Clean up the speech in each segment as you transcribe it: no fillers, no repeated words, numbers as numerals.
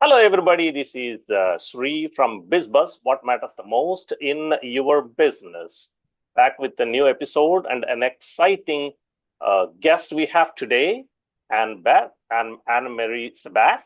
Hello, everybody. This is Sree from BizBuzz. What matters the most in your business? Back with a new episode and an exciting guest we have today, Ann Marie Sabath.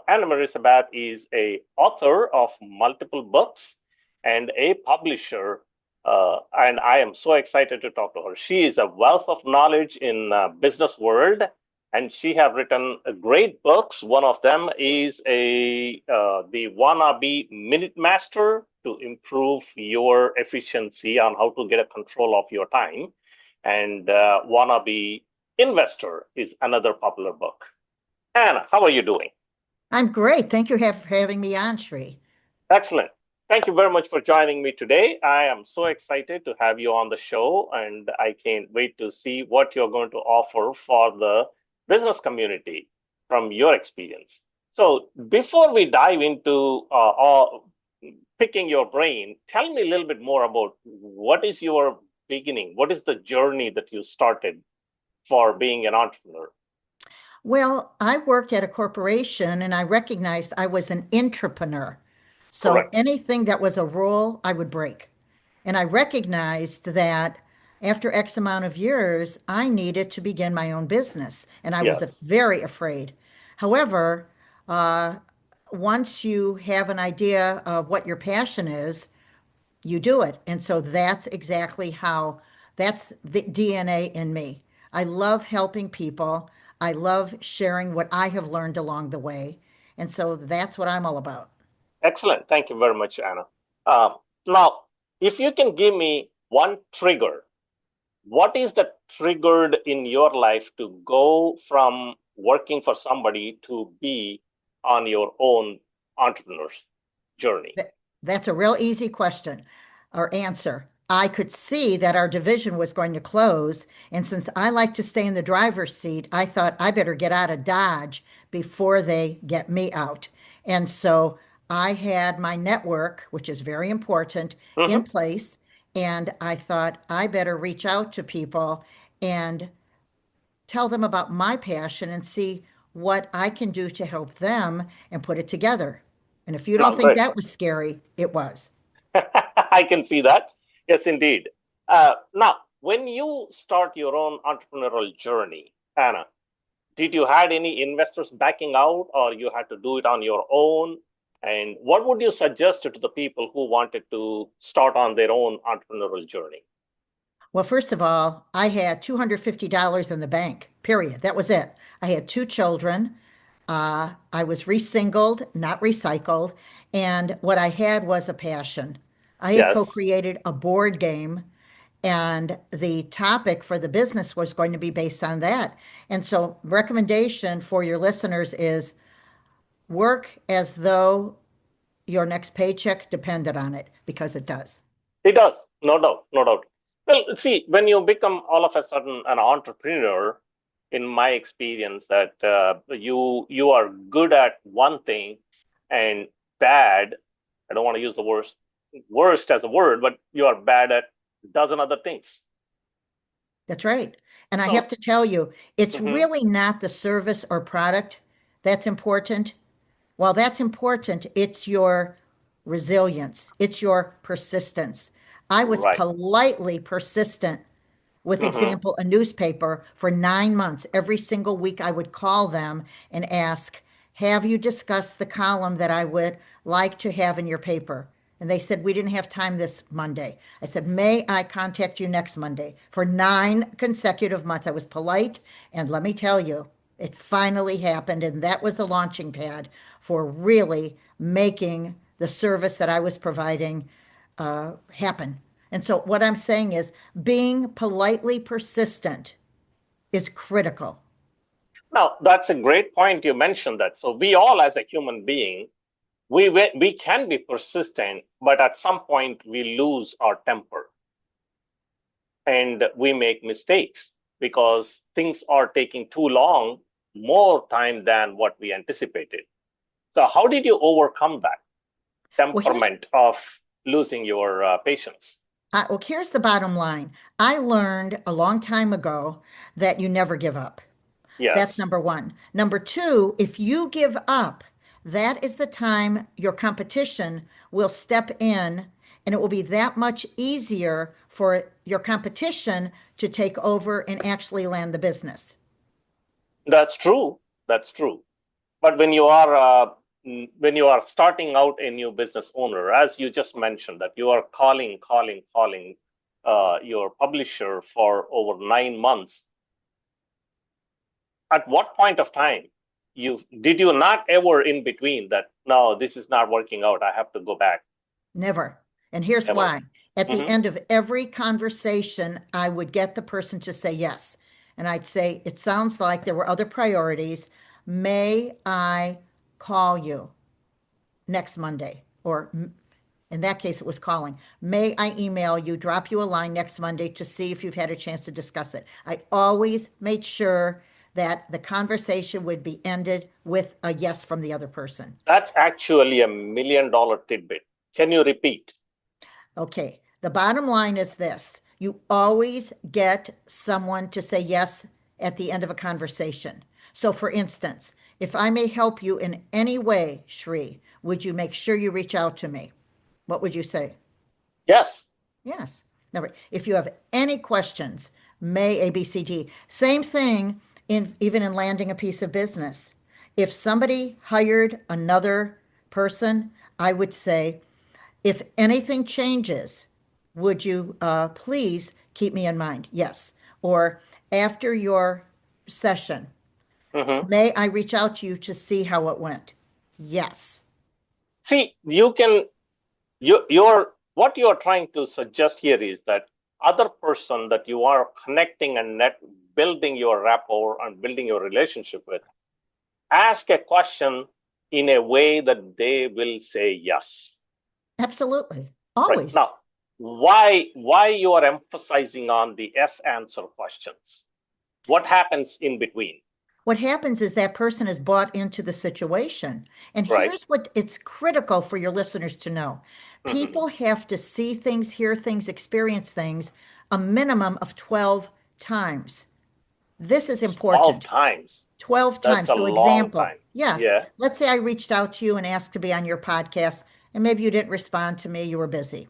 Ann Marie Sabath is a author of multiple books and a publisher. And I am so excited to talk to her. She is a wealth of knowledge in business world, and she have written great books. One of them is the Wannabe Minute Master to improve your efficiency on how to get a control of your time, and Wannabe Investor is another popular book. Anna, how are you doing? I'm great. Thank you for having me on, Sree. Excellent. Thank you very much for joining me today. I am so excited to have you on the show, and I can't wait to see what you're going to offer for the business community from your experience. So, before we dive into picking your brain, tell me a little bit more about what is your beginning? What is the journey that you started for being an entrepreneur? Well, I worked at a corporation and I recognized I was an entrepreneur. So Correct. anything that was a rule, I would break. And I recognized that after X amount of years, I needed to begin my own business. And I was Yes. very afraid. However, uh, once you have an idea of what your passion is, you do it. And so that's exactly how that's the DNA in me. I love helping people. I love sharing what I have learned along the way. And so that's what I'm all about. Excellent. Thank you very much, Anna. Now, if you can give me one trigger, what is that triggered in your life to go from working for somebody to be on your own entrepreneur's journey? That's a real easy question or answer. I could see that our division was going to close. And since I like to stay in the driver's seat, I thought I better get out of Dodge before they get me out. And so I had my network, which is very important, in Hmm. place. And I thought I better reach out to people and tell them about my passion and see what I can do to help them and put it together. And if you don't No, think great. that was scary, it was. I can see that. Yes, indeed. Now, when you start your own entrepreneurial journey, Anna, did you had any investors backing out, or you had to do it on your own? And what would you suggest to the people who wanted to start on their own entrepreneurial journey? Well, first of all, I had $250 in the bank, period. That was it. I had two children. I was resingled, not recycled. And what I had was a passion. I had Yes. co-created a board game, and the topic for the business was going to be based on that. And so, recommendation for your listeners is work as though your next paycheck depended on it, because it does. It does, no doubt, no doubt. Well, see, when you become all of a sudden an entrepreneur, in my experience, that you are good at one thing and bad. I don't want to use the worst as a word, but you are bad at a dozen other things. That's right. And I have So, to tell you, it's mhm, really not the service or product that's important. While that's important, it's your resilience, it's your persistence. I was right. politely persistent with Hmm. example, a newspaper for 9 months. Every single week, I would call them and ask, have you discussed the column that I would like to have in your paper? And they said, we didn't have time this Monday. I said, may I contact you next Monday? For 9 consecutive months, I was polite. And let me tell you, it finally happened. And that was the launching pad for really making the service that I was providing happen. And so, what I'm saying is being politely persistent is critical. Now, that's a great point you mentioned that. So we all, as a human being, we can be persistent, but at some point we lose our temper and we make mistakes because things are taking too long, more time than what we anticipated. So, how did you overcome that Well, here's temperament of losing your patience? here's the bottom line. I learned a long time ago that you never give up. That's Yes. number one. Number two, if you give up, that is the time your competition will step in, and it will be that much easier for your competition to take over and actually land the business. That's true. That's true. But when you are starting out a new business owner, as you just mentioned, that you are calling your publisher for over 9 months, at what point of time you not ever in between that no, this is not working out, I have to go back? Never. And here's Ever. why. At the Hmm. end of every conversation, I would get the person to say yes. And I'd say, it sounds like there were other priorities. May I call you next Monday? Or in that case, it was calling. May I email you, drop you a line next Monday to see if you've had a chance to discuss it? I always made sure that the conversation would be ended with a yes from the other person. That's actually $1 million tidbit. Can you repeat? Okay, the bottom line is this. You always get someone to say yes at the end of a conversation. So, for instance, if I may help you in any way, Sree, would you make sure you reach out to me? What would you say? Yes. Yes. All right. If you have any questions, may A, B, C, D. Same thing in even in landing a piece of business. If somebody hired another person, I would say, if anything changes, would you please keep me in mind? Yes. Or after your session, Hmm. may I reach out to you to see how it went? Yes. See, you're what you're trying to suggest here is that other person that you are connecting and net building your rapport and building your relationship with, ask a question in a way that they will say yes. Absolutely. Right Always. now, why you are emphasizing on the S answer questions? What happens in between? What happens is that person is bought into the situation. And Right. here's what it's critical for your listeners to know. Hmm. People have to see things, hear things, experience things a minimum of 12 times. This is 12 important. times. 12 That's times. a So, long example, time. yes, Yeah. let's say I reached out to you and asked to be on your podcast, and maybe you didn't respond to me, you were busy.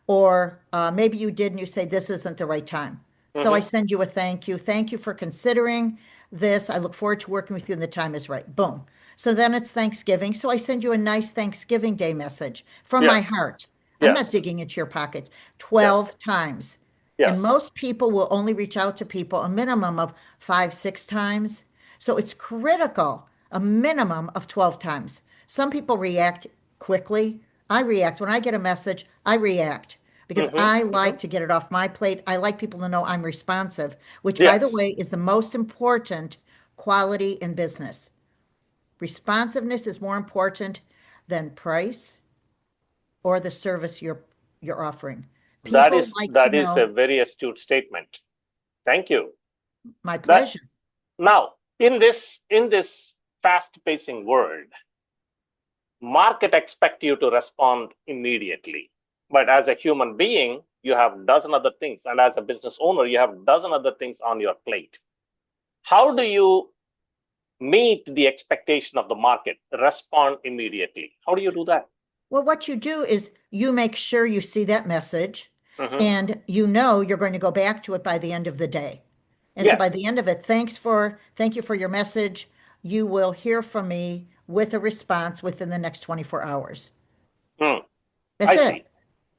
Or maybe you did and you say, this isn't the right time. So I Hmm. send you a thank you. Thank you for considering this. I look forward to working with you and the time is right. Boom. So then it's Thanksgiving. So I send you a nice Thanksgiving Day message from my Yes. heart. I'm not Yes. digging into your pocket Yes. 12 times. And Yes. most people will only reach out to people a minimum of five, 6 times. So it's critical, a minimum of 12 times. Some people react quickly. I react. When I get a message, I react because Hmm. I Hmm. like to get it off my plate. I like people to know I'm responsive, which, by the Yes. way, is the most important quality in business. Responsiveness is more important than price or the service you're offering. People like to That is a know. very astute statement. Thank you. My That pleasure. now in this fast pacing world, market expect you to respond immediately. But as a human being, you have dozen other things, and as a business owner, you have dozen other things on your plate. How do you meet the expectation of the market? Respond immediately. How do you do that? Well, what you do is you make sure you see that message Hmm. and you know you're going to go back to it by the end of the day. And so Yes. by the end of it, thank you for your message. You will hear from me with a response within the next 24 hours. Hmm. That's I it. see.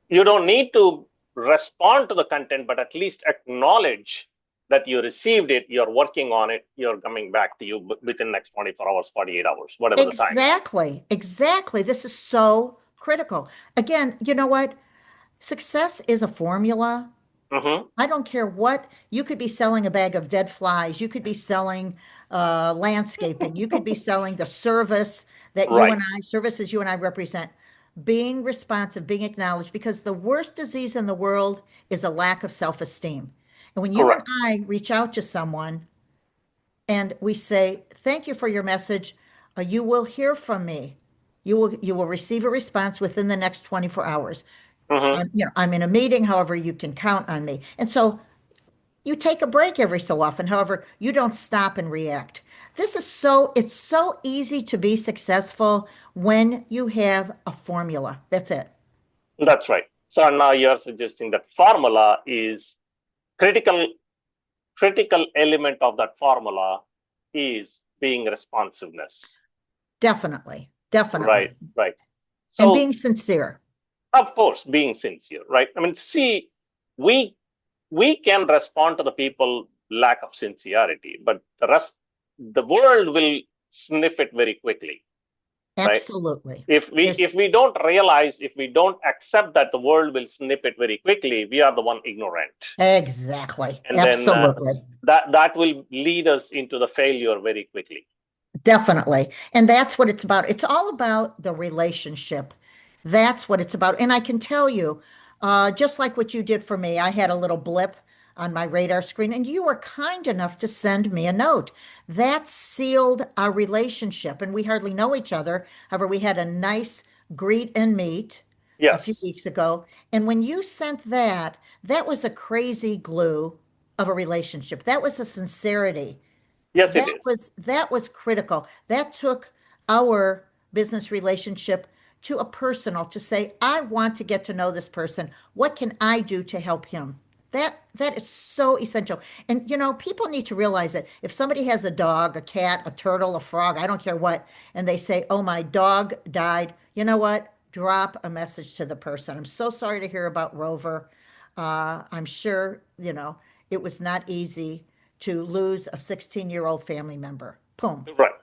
You don't need to respond to the content, but at least acknowledge that you received it, you're working on it, you're coming back to you within next 24 hours, 48 hours, whatever the time. Exactly. Exactly. This is so critical. Again, you know what? Success is a formula. Hmm. I don't care what, you could be selling a bag of dead flies. You could be selling landscaping. You could be selling the Right. services you and I represent. Being responsive, being acknowledged, because the worst disease in the world is a lack of self-esteem. And when you and Correct. I reach out to someone and we say, thank you for your message, you will hear from me. You will receive a response within the next 24 hours. Hmm. I'm in a meeting, however, you can count on me. And so You take a break every so often. However, you don't stop and react. It's so easy to be successful when you have a formula. That's it. That's right. So now you're suggesting that formula is critical critical element of that formula is being responsiveness. Definitely. Right, Definitely. right. And So being sincere. of course, being sincere, right? I mean, see, we we can respond to the people lack of sincerity, but the world will sniff it very quickly, right? Absolutely. If we There's if we don't realize, if we don't accept that the world will snip it very quickly, we are the one ignorant, exactly. and then Absolutely. that will lead us into the failure very quickly. Definitely. And that's what it's about. It's all about the relationship. That's what it's about. And I can tell you, just like what you did for me, I had a little blip on my radar screen, and you were kind enough to send me a note. That sealed our relationship. And we hardly know each other. However, we had a nice greet and meet a few Yes, weeks ago. And when you sent that, that was a crazy glue of a relationship. That was a sincerity. yes, it is. That was critical. That took our business relationship to a personal to say, I want to get to know this person. What can I do to help him? That is so essential. And people need to realize that if somebody has a dog, a cat, a turtle, a frog, I don't care what, and they say, "Oh, my dog died." You know what? Drop a message to the person. I'm so sorry to hear about Rover. I'm sure, it was not easy to lose a 16-year-old family member. Boom. Right.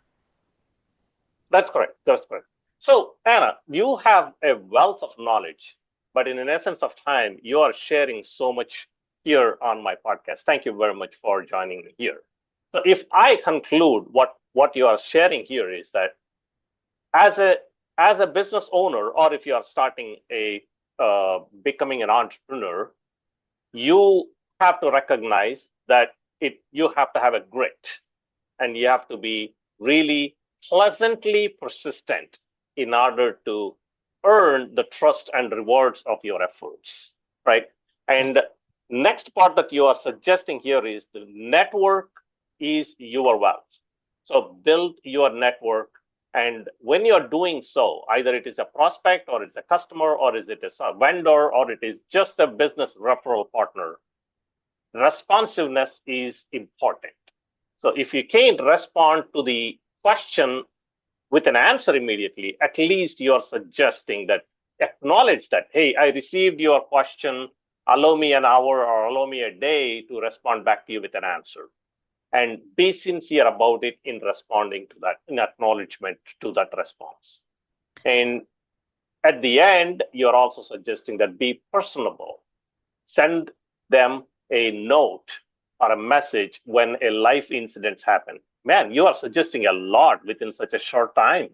That's correct. That's correct. So, Anna, you have a wealth of knowledge, but in an essence of time, you are sharing so much here on my podcast. Thank you very much for joining me here. So, if I conclude what you are sharing here is that as a business owner, or if you are starting a becoming an entrepreneur, you have to recognize that you have to have a grit, and you have to be really pleasantly persistent in order to earn the trust and rewards of your efforts, right? Yes. And next part that you are suggesting here is the network is your wealth. So build your network. And when you're doing so, either it is a prospect, or it's a customer, or is it a vendor, or it is just a business referral partner, responsiveness is important. So if you can't respond to the question with an answer immediately, at least you're suggesting that, acknowledge that, hey, I received your question, allow me an hour or allow me a day to respond back to you with an answer. And be sincere about it in responding to that, in acknowledgement to that response. And at the end, you're also suggesting that be personable. Send them a note or a message when a life incident happens. Man, you are suggesting a lot within such a short time.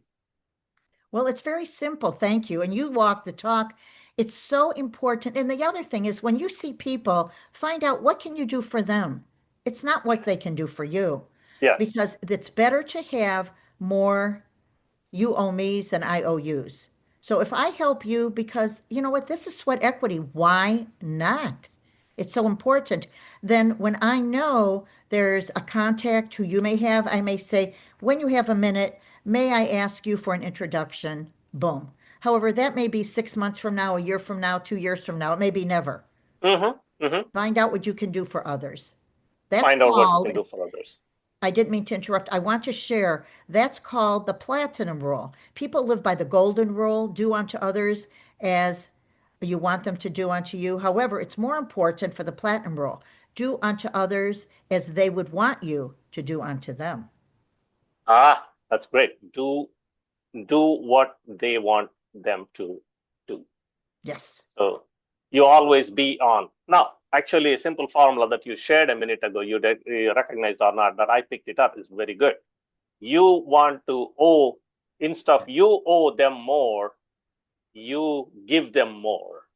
Well, it's very simple. Thank you. And you walk the talk. It's so important. And the other thing is when you see people, find out what can you do for them. It's not what they can do for you, Yes. because it's better to have more you owe me's than I owe you's. So if I help you, because you know what, this is sweat equity, why not? It's so important. Then when I know there's a contact who you may have, I may say, when you have a minute, may I ask you for an introduction? Boom. However, that may be 6 months from now, a year from now, 2 years from now. It may be never. Mm-hmm. Mm-hmm. Find out what you can do for others. That's Find out what you called, can do for others. I didn't mean to interrupt. I want to share. That's called the platinum rule. People live by the golden rule, do unto others as you want them to do unto you. However, it's more important for the platinum rule. Do unto others as they would want you to do unto them. Ah, that's great. Do what they want them to do. Yes. So you always be on. Now, actually, a simple formula that you shared a minute ago, you recognized or not, that I picked it up, is very good. You want to owe, instead of you owe them more, you give them more,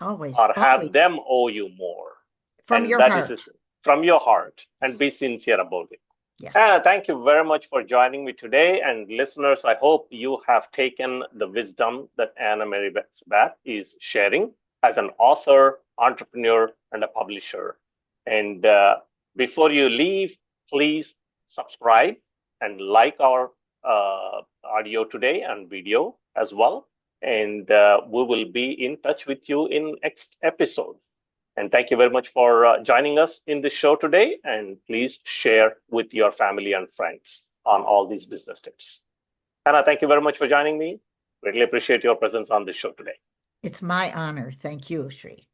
Always, or have always them owe you more. from And your that is heart. from your heart, and Yes. be sincere about it. Yes. Anna, thank you very much for joining me today. And listeners, I hope you have taken the wisdom that Anna Marie Sabath is sharing as an author, entrepreneur, and a publisher. And before you leave, please subscribe and like our audio today and video as well. And we will be in touch with you in next episode. And thank you very much for joining us in the show today. And please share with your family and friends on all these business tips. Anna, thank you very much for joining me. Greatly appreciate your presence on the show today. It's my honor. Thank you, Sree.